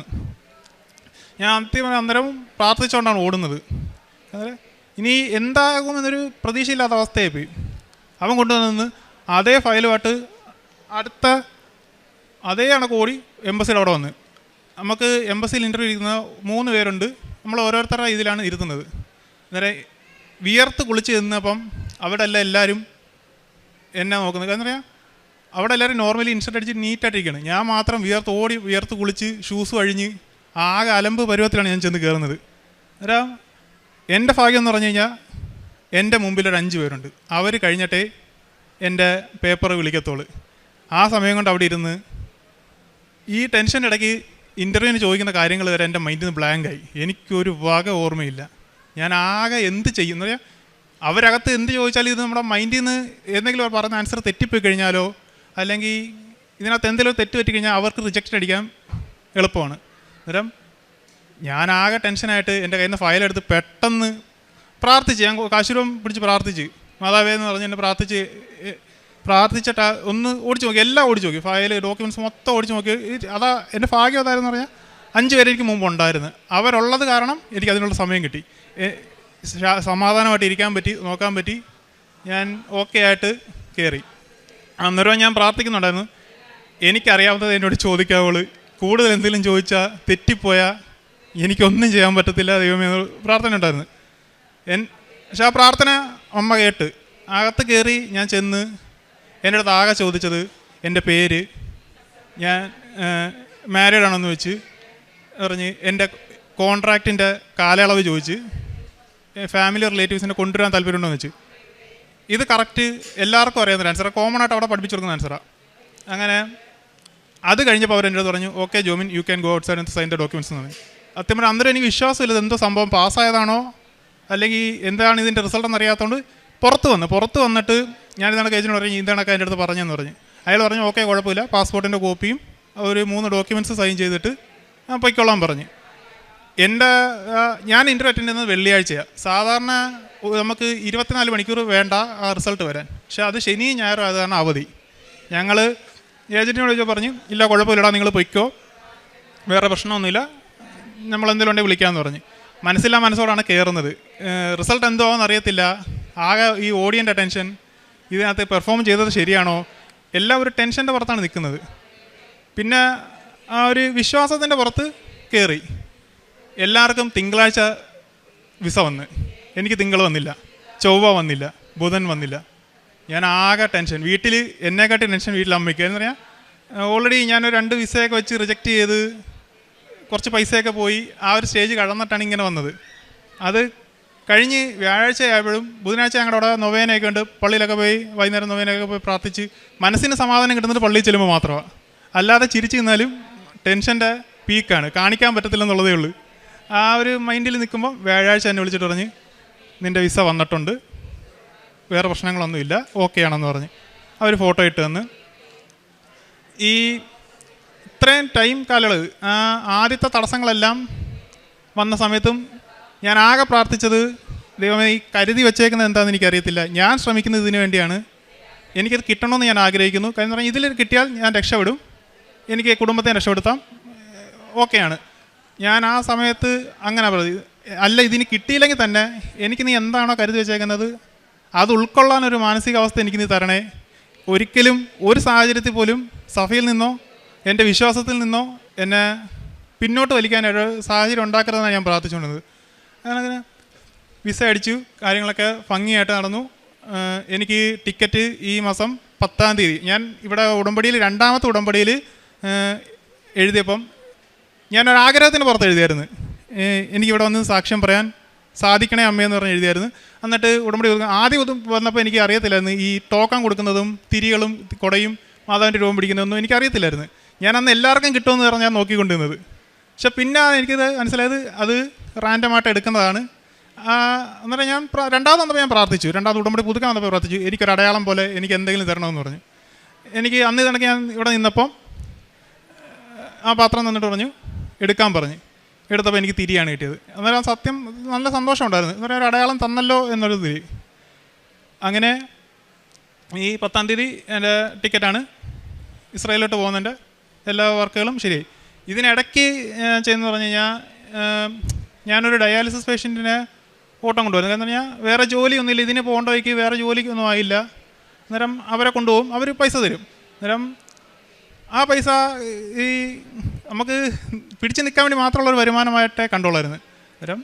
ഞാൻ അന്നേരം പ്രാർത്ഥിച്ചുകൊണ്ടാണ് ഓടുന്നത്. അതായത് ഇനി എന്താകുമെന്നൊരു പ്രതീക്ഷയില്ലാത്ത അവസ്ഥയായിപ്പോയി. അവൻ കൊണ്ടുവന്ന് അതേ ഫയലുമായിട്ട് അടുത്ത അതേ കണക്ക് ഓടി എംബസിയുടെ അവിടെ വന്ന്. നമുക്ക് എംബസിയിൽ ഇൻ്റർവ്യൂ ഇരിക്കുന്ന 3 പേരുണ്ട്. നമ്മൾ ഓരോരുത്തരുടെ ഇതിലാണ് ഇരുത്തുന്നത്. അന്നേരം വിയർത്ത് കുളിച്ച് നിന്നപ്പം അവിടെ എല്ലാവരും എന്നെ നോക്കുന്നത്. കാരണം പറയാം, അവിടെ എല്ലാവരും നോർമലി ഇൻസ്റ്റൻ്റ് അടിച്ച് നീറ്റായിട്ടിരിക്കുകയാണ്. ഞാൻ മാത്രം വിയർത്ത് കുളിച്ച് ഷൂസ് കഴിഞ്ഞ് ആകെ അലമ്പ് പരുവത്തിലാണ് ഞാൻ ചെന്ന് കയറുന്നത്. അന്നേരം എൻ്റെ ഭാഗ്യം എന്ന് പറഞ്ഞു കഴിഞ്ഞാൽ എൻ്റെ മുമ്പിൽ ഒരു 5 പേരുണ്ട്. അവർ കഴിഞ്ഞിട്ടേ എൻ്റെ പേപ്പർ വിളിക്കത്തുള്ളൂ. ആ സമയം കൊണ്ട് അവിടെ ഇരുന്ന് ഈ ടെൻഷൻ്റെ ഇടയ്ക്ക് ഇൻ്റർവ്യൂവിന് ചോദിക്കുന്ന കാര്യങ്ങൾ വരെ എൻ്റെ മൈൻഡിൽ നിന്ന് ബ്ലാങ്കായി. എനിക്കൊരു വക ഓർമ്മയില്ല. ഞാൻ ആകെ എന്ത് ചെയ്യും എന്ന് പറയാം. അവരകത്ത് എന്ത് ചോദിച്ചാലും ഇത് നമ്മുടെ മൈൻഡിൽ നിന്ന് എന്തെങ്കിലും പറഞ്ഞ ആൻസർ തെറ്റിപ്പോയി കഴിഞ്ഞാലോ അല്ലെങ്കിൽ ഇതിനകത്ത് എന്തെങ്കിലും തെറ്റ് പറ്റിക്കഴിഞ്ഞാൽ അവർക്ക് റിജക്റ്റ് അടിക്കാൻ എളുപ്പമാണ്. അന്നേരം ഞാനാകെ ടെൻഷനായിട്ട് എൻ്റെ കയ്യിൽ നിന്ന് ഫയലെടുത്ത് പെട്ടെന്ന് പ്രാർത്ഥിച്ച്, ഞാൻ കാശുരൂപം പിടിച്ച് പ്രാർത്ഥിച്ച്, മാതാവേ എന്ന് പറഞ്ഞ് എന്നെ പ്രാർത്ഥിച്ചിട്ട് ഒന്ന് ഓടിച്ച് നോക്കി, എല്ലാം ഓടിച്ച് നോക്കി, ഫയൽ ഡോക്യുമെൻറ്റ്സ് മൊത്തം ഓടിച്ച് നോക്കി. അതാ എൻ്റെ ഭാഗ്യം അതായിരുന്നു പറഞ്ഞാൽ 5 പേര് എനിക്ക് മുമ്പ് ഉണ്ടായിരുന്നു. അവരുള്ളത് കാരണം എനിക്ക് അതിനുള്ള സമയം കിട്ടി. സമാധാനമായിട്ട് ഇരിക്കാൻ പറ്റി, നോക്കാൻ പറ്റി. ഞാൻ ഓക്കെ ആയിട്ട് കയറി. അന്നേരം ഞാൻ പ്രാർത്ഥിക്കുന്നുണ്ടായിരുന്നു, എനിക്കറിയാവുന്നത് എന്നോട് ചോദിക്കാവുള്ളൂ, കൂടുതൽ എന്തെങ്കിലും ചോദിച്ചാൽ തെറ്റിപ്പോയാൽ എനിക്കൊന്നും ചെയ്യാൻ പറ്റത്തില്ല ദൈവമേ പ്രാർത്ഥന ഉണ്ടായിരുന്നു. പക്ഷെ ആ പ്രാർത്ഥന അമ്മ കേട്ട് അകത്ത് കയറി ഞാൻ ചെന്ന് എൻ്റെ അടുത്ത് ആകെ ചോദിച്ചത് എൻ്റെ പേര്, ഞാൻ മാരീഡ് ആണെന്ന് വെച്ച് പറഞ്ഞ്, എൻ്റെ കോൺട്രാക്റ്റിൻ്റെ കാലയളവ് ചോദിച്ച്, ഫാമിലി റിലേറ്റീവ്സിനെ കൊണ്ടുവരാൻ താല്പര്യമുണ്ടോ എന്ന് വെച്ച്. ഇത് കറക്റ്റ് എല്ലാവർക്കും അറിയാവുന്ന ആൻസറാണ്, കോമൺ ആയിട്ട് അവിടെ പഠിപ്പിച്ചു കൊടുക്കുന്ന ആൻസറാണ്. അങ്ങനെ അത് കഴിഞ്ഞപ്പോൾ അവർ എൻ്റെ അടുത്ത് പറഞ്ഞു, okay Jomin, you can go outside and sign the documents എന്ന് പറഞ്ഞു. സത്യം പറഞ്ഞാൽ അന്നേരം എനിക്ക് വിശ്വാസമില്ല എന്തോ സംഭവം പാസ്സായതാണോ അല്ലെങ്കിൽ എന്താണ് ഇതിൻ്റെ റിസൾട്ട് എന്നറിയാത്തതുകൊണ്ട് പുറത്ത് വന്നിട്ട് ഞാനിതാണ് ഏജൻറ്റ് പറഞ്ഞു, ഇതാണൊക്കെ എൻ്റെ അടുത്ത് പറഞ്ഞെന്ന് പറഞ്ഞു. അയാൾ പറഞ്ഞു ഓക്കെ കുഴപ്പമില്ല, പാസ്പോർട്ടിൻ്റെ കോപ്പിയും ഒരു 3 ഡോക്യുമെൻറ്റ്സ് സൈൻ ചെയ്തിട്ട് പൊയ്ക്കൊള്ളാൻ പറഞ്ഞു. ഞാൻ ഇൻ്റർവ്യൂ അറ്റൻഡ് ചെയ്യുന്നത് വെള്ളിയാഴ്ചയാണ്. സാധാരണ നമുക്ക് 24 മണിക്കൂർ വേണ്ട ആ റിസൾട്ട് വരാൻ. പക്ഷേ അത് ശനിയും ഞായറും അതാണ് അവധി. ഞങ്ങൾ ഏജൻറ്റിനോട് ചോദിച്ചാൽ പറഞ്ഞു, ഇല്ല കുഴപ്പമില്ലടാ, നിങ്ങൾ പൊയ്ക്കോ, വേറെ പ്രശ്നമൊന്നുമില്ല, നമ്മളെന്തെങ്കിലും ഉണ്ടെങ്കിൽ വിളിക്കാമെന്ന് പറഞ്ഞു. മനസ്സോടാണ് കയറുന്നത്. റിസൾട്ട് എന്തോ എന്നറിയത്തില്ല. ആകെ ഈ ഓഡിയൻ്റെ ടെൻഷൻ, ഇതിനകത്ത് പെർഫോം ചെയ്തത് ശരിയാണോ, എല്ലാം ഒരു ടെൻഷൻ്റെ പുറത്താണ് നിൽക്കുന്നത്. പിന്നെ ആ ഒരു വിശ്വാസത്തിൻ്റെ പുറത്ത് കയറി. എല്ലാവർക്കും തിങ്കളാഴ്ച വിസ വന്ന്, എനിക്ക് തിങ്കൾ വന്നില്ല, ചൊവ്വ വന്നില്ല, ബുധൻ വന്നില്ല. ഞാൻ ആകെ ടെൻഷൻ. വീട്ടിൽ എന്നെക്കാട്ടി ടെൻഷൻ വീട്ടിൽ അമ്മയ്ക്ക്. എന്ന് പറഞ്ഞാൽ ഓൾറെഡി ഞാനൊരു 2 വിസയൊക്കെ വെച്ച് റിജക്റ്റ് ചെയ്ത് കുറച്ച് പൈസയൊക്കെ പോയി ആ ഒരു സ്റ്റേജ് കടന്നിട്ടാണ് ഇങ്ങനെ വന്നത്. അത് കഴിഞ്ഞ് വ്യാഴാഴ്ച ആയപ്പോഴും ബുധനാഴ്ച ഞങ്ങളുടെ അവിടെ നൊവേനയൊക്കെ ഉണ്ട്. പള്ളിയിലൊക്കെ പോയി വൈകുന്നേരം നൊവേനയൊക്കെ പോയി പ്രാർത്ഥിച്ച് മനസ്സിന് സമാധാനം കിട്ടുന്നത് പള്ളിയിൽ ചെല്ലുമ്പോൾ മാത്രമാണ്. അല്ലാതെ ചിരിച്ചു നിന്നാലും ടെൻഷൻ്റെ പീക്കാണ്, കാണിക്കാൻ പറ്റത്തില്ലെന്നുള്ളതേ ഉള്ളൂ. ആ ഒരു മൈൻഡിൽ നിൽക്കുമ്പോൾ വ്യാഴാഴ്ച എന്നെ വിളിച്ചിട്ട് പറഞ്ഞ്, നിൻ്റെ വിസ വന്നിട്ടുണ്ട്, വേറെ പ്രശ്നങ്ങളൊന്നുമില്ല, ഓക്കെ ആണെന്ന് പറഞ്ഞ് അവർ ഫോട്ടോ ഇട്ട് തന്ന്. ഈ ഇത്രയും ടൈം കാലയളവ് ആദ്യത്തെ തടസ്സങ്ങളെല്ലാം വന്ന സമയത്തും ഞാൻ ആകെ പ്രാർത്ഥിച്ചത്, ദൈവമേ ഈ കരുതി വെച്ചേക്കുന്നത് എന്താണെന്ന് എനിക്കറിയത്തില്ല, ഞാൻ ശ്രമിക്കുന്നത് ഇതിനു വേണ്ടിയാണ്, എനിക്കത് കിട്ടണമെന്ന് ഞാൻ ആഗ്രഹിക്കുന്നു. കാര്യം പറഞ്ഞാൽ ഇതിൽ കിട്ടിയാൽ ഞാൻ രക്ഷപ്പെടും, എനിക്ക് കുടുംബത്തെ രക്ഷപ്പെടുത്താം, ഓക്കെയാണ്. ഞാൻ ആ സമയത്ത് അങ്ങനെ പറഞ്ഞു, അല്ല ഇതിന് കിട്ടിയില്ലെങ്കിൽ തന്നെ എനിക്ക് നീ എന്താണോ കരുതി വെച്ചേക്കുന്നത് അത് ഉൾക്കൊള്ളാനൊരു മാനസികാവസ്ഥ എനിക്ക് നീ തരണേ. ഒരിക്കലും ഒരു സാഹചര്യത്തിൽ പോലും സഭയിൽ നിന്നോ എൻ്റെ വിശ്വാസത്തിൽ നിന്നോ എന്നെ പിന്നോട്ട് വലിക്കാനൊരു സാഹചര്യം ഉണ്ടാക്കരുതെന്നാണ് ഞാൻ പ്രാർത്ഥിച്ചുകൊണ്ടത്. അങ്ങനെ വിസ അടിച്ചു, കാര്യങ്ങളൊക്കെ ഭംഗിയായിട്ട് നടന്നു. എനിക്ക് ടിക്കറ്റ് ഈ മാസം 10-ാം തീയതി, ഞാൻ ഇവിടെ ഉടമ്പടിയിൽ 2ാമത്തെ ഉടമ്പടിയിൽ എഴുതിയപ്പം ഞാനൊരാഗ്രഹത്തിന് പുറത്ത് എഴുതിയായിരുന്നു, എനിക്കിവിടെ വന്ന് സാക്ഷ്യം പറയാൻ സാധിക്കണേ അമ്മയെന്ന് പറഞ്ഞ് എഴുതിയായിരുന്നു. എന്നിട്ട് ഉടമ്പടി ആദ്യം വന്നപ്പോൾ എനിക്ക് അറിയത്തില്ലായിരുന്നു ഈ ടോക്കൺ കൊടുക്കുന്നതും തിരികളും കൊടയും മാതാവിൻ്റെ രൂപം പിടിക്കുന്നതൊന്നും എനിക്കറിയത്തില്ലായിരുന്നു. ഞാൻ അന്ന് എല്ലാവർക്കും കിട്ടുമെന്ന് പറഞ്ഞാൽ ഞാൻ നോക്കിക്കൊണ്ടിരുന്നത്. പക്ഷെ പിന്നെ എനിക്കത് മനസ്സിലായത് അത് റാൻഡമായിട്ട് എടുക്കുന്നതാണ്. എന്നിട്ട് ഞാൻ 2ാമത് വന്നപ്പോൾ ഞാൻ പ്രാർത്ഥിച്ചു, 2ാമത് ഉടമ്പടി പുതുക്കാൻ വന്നപ്പോൾ പ്രാർത്ഥിച്ചു, എനിക്കൊരു അടയാളം പോലെ എനിക്ക് എന്തെങ്കിലും തരണമെന്ന് പറഞ്ഞു. എനിക്ക് അന്ന് ഇതണക്ക് ഞാൻ ഇവിടെ നിന്നപ്പം ആ പാത്രം തന്നിട്ട് പറഞ്ഞു എടുക്കാൻ പറഞ്ഞു. എടുത്തപ്പോൾ എനിക്ക് തിരിയാണ് കിട്ടിയത്. അന്നേരം സത്യം നല്ല സന്തോഷം ഉണ്ടായിരുന്നു. എന്ന് പറഞ്ഞാൽ ഒരു അടയാളം തന്നല്ലോ എന്നൊരു തിരി. അങ്ങനെ ഈ 10-ാം തീയതി എൻ്റെ ടിക്കറ്റാണ്, ഇസ്രായേലിലോട്ട് പോകുന്നതിൻ്റെ എല്ലാ വർക്കുകളും ശരിയായി. ഇതിനിടയ്ക്ക് ചെയ്യുന്നത് പറഞ്ഞു കഴിഞ്ഞാൽ ഞാനൊരു ഡയാലിസിസ് പേഷ്യൻറ്റിനെ ഓട്ടം കൊണ്ടുപോകും. കാരണം പറഞ്ഞാൽ വേറെ ജോലിയൊന്നുമില്ല, ഇതിന് പോകേണ്ട വഴിക്ക് വേറെ ജോലിക്കൊന്നും ആയില്ല. അന്നേരം അവരെ കൊണ്ടുപോകും, അവർ പൈസ തരും. അന്നേരം ആ പൈസ ഈ നമുക്ക് പിടിച്ച് നിൽക്കാൻ വേണ്ടി മാത്രമുള്ളൊരു വരുമാനമായിട്ടേ കണ്ടുള്ളായിരുന്നു. അന്നേരം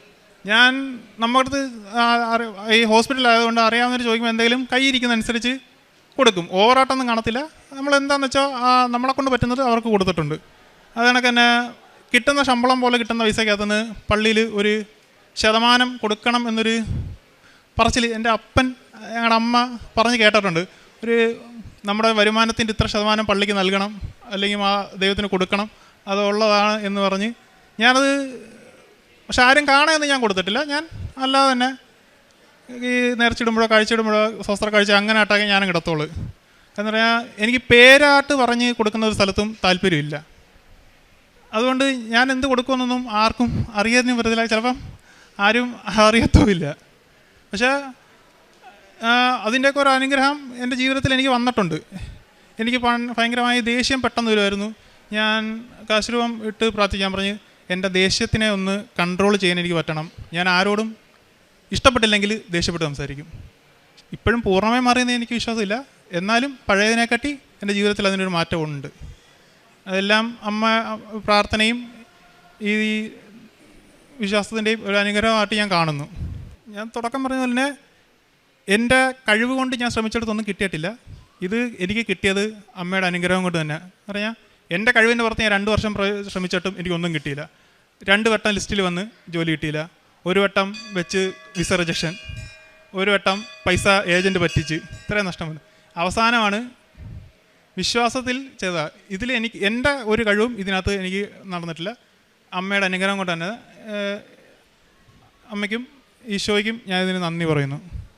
ഞാൻ നമ്മുടെ അടുത്ത് ഈ ഹോസ്പിറ്റലായതുകൊണ്ട് അറിയാവുന്നവർ ചോദിക്കുമ്പോൾ എന്തെങ്കിലും കൈയിരിക്കുന്നതനുസരിച്ച് കൊടുക്കും. ഓവറായിട്ടൊന്നും കാണത്തില്ല. നമ്മളെന്താണെന്ന് വെച്ചാൽ നമ്മളെ കൊണ്ട് പറ്റുന്നത് അവർക്ക് കൊടുത്തിട്ടുണ്ട്. അത് കണക്ക് തന്നെ കിട്ടുന്ന ശമ്പളം പോലെ കിട്ടുന്ന പൈസക്കകത്തുനിന്ന് പള്ളിയിൽ ഒരു ശതമാനം കൊടുക്കണം എന്നൊരു പറച്ചിൽ എൻ്റെ അപ്പൻ ഞങ്ങളുടെ അമ്മ പറഞ്ഞ് കേട്ടിട്ടുണ്ട്. ഒരു നമ്മുടെ വരുമാനത്തിൻ്റെ ഇത്ര ശതമാനം പള്ളിക്ക് നൽകണം, അല്ലെങ്കിൽ ആ ദൈവത്തിന് കൊടുക്കണം, അതുള്ളതാണ് എന്ന് പറഞ്ഞ് ഞാനത്, പക്ഷെ ആരും കാണുമെന്ന് ഞാൻ കൊടുത്തിട്ടില്ല. ഞാൻ അല്ലാതെ തന്നെ ഈ നേർച്ചിടുമ്പോഴോ കഴിച്ചിടുമ്പോഴോ സ്വസ്ത്ര കഴിച്ച് അങ്ങനെ ആട്ടാക്കി ഞാനും കിടത്തോളൂ. എന്ന് പറഞ്ഞാൽ എനിക്ക് പേരായിട്ട് പറഞ്ഞ് കൊടുക്കുന്ന ഒരു സ്ഥലത്തും താല്പര്യമില്ല. അതുകൊണ്ട് ഞാൻ എന്ത് കൊടുക്കുമെന്നൊന്നും ആർക്കും അറിയാനും പറ്റത്തില്ല, ചിലപ്പം ആരും അറിയത്തുമില്ല. പക്ഷേ അതിൻ്റെയൊക്കെ ഒരു അനുഗ്രഹം എൻ്റെ ജീവിതത്തിൽ എനിക്ക് വന്നിട്ടുണ്ട്. എനിക്ക് ഭയങ്കരമായി ദേഷ്യം പെട്ടെന്ന് വരുമായിരുന്നു. ഞാൻ കാശുരൂപം ഇട്ട് പ്രാർത്ഥിക്കാൻ പറഞ്ഞ് എൻ്റെ ദേഷ്യത്തിനെ ഒന്ന് കൺട്രോൾ ചെയ്യാൻ എനിക്ക് പറ്റണം. ഞാൻ ആരോടും ഇഷ്ടപ്പെട്ടില്ലെങ്കിൽ ദേഷ്യപ്പെട്ട് സംസാരിക്കും. ഇപ്പോഴും പൂർണ്ണമായി മാറിയെന്ന് എനിക്ക് വിശ്വാസമില്ല, എന്നാലും പഴയതിനെക്കാട്ടി എൻ്റെ ജീവിതത്തിൽ അതിനൊരു മാറ്റമുണ്ട്. അതെല്ലാം അമ്മ പ്രാർത്ഥനയും ഈ വിശ്വാസത്തിൻ്റെയും ഒരു അനുഗ്രഹമായിട്ട് ഞാൻ കാണുന്നു. ഞാൻ തുടക്കം പറഞ്ഞ പോലെ തന്നെ എൻ്റെ കഴിവ് കൊണ്ട് ഞാൻ ശ്രമിച്ചിടത്തൊന്നും കിട്ടിയിട്ടില്ല. ഇത് എനിക്ക് കിട്ടിയത് അമ്മയുടെ അനുഗ്രഹം കൊണ്ട് തന്നെ. പറഞ്ഞാൽ എൻ്റെ കഴിവിൻ്റെ പുറത്ത് ഞാൻ 2 വർഷം ശ്രമിച്ചിട്ടും എനിക്കൊന്നും കിട്ടിയില്ല. 2 വട്ടം ലിസ്റ്റിൽ വന്ന് ജോലി കിട്ടിയില്ല. 1 വട്ടം വെച്ച് വിസ റിജക്ഷൻ, 1 വട്ടം പൈസ ഏജൻറ്റ് പറ്റിച്ച്, ഇത്രയും നഷ്ടം വന്നു. അവസാനമാണ് വിശ്വാസത്തിൽ ചെയ്ത ഇതിൽ എൻ്റെ ഒരു കഴിവും ഇതിനകത്ത് എനിക്ക് നടന്നിട്ടില്ല. അമ്മയുടെ അനുഗ്രഹം കൊണ്ട് തന്നെ അമ്മയ്ക്കും ഈശോയ്ക്കും ഞാൻ ഇതിന് നന്ദി പറയുന്നു.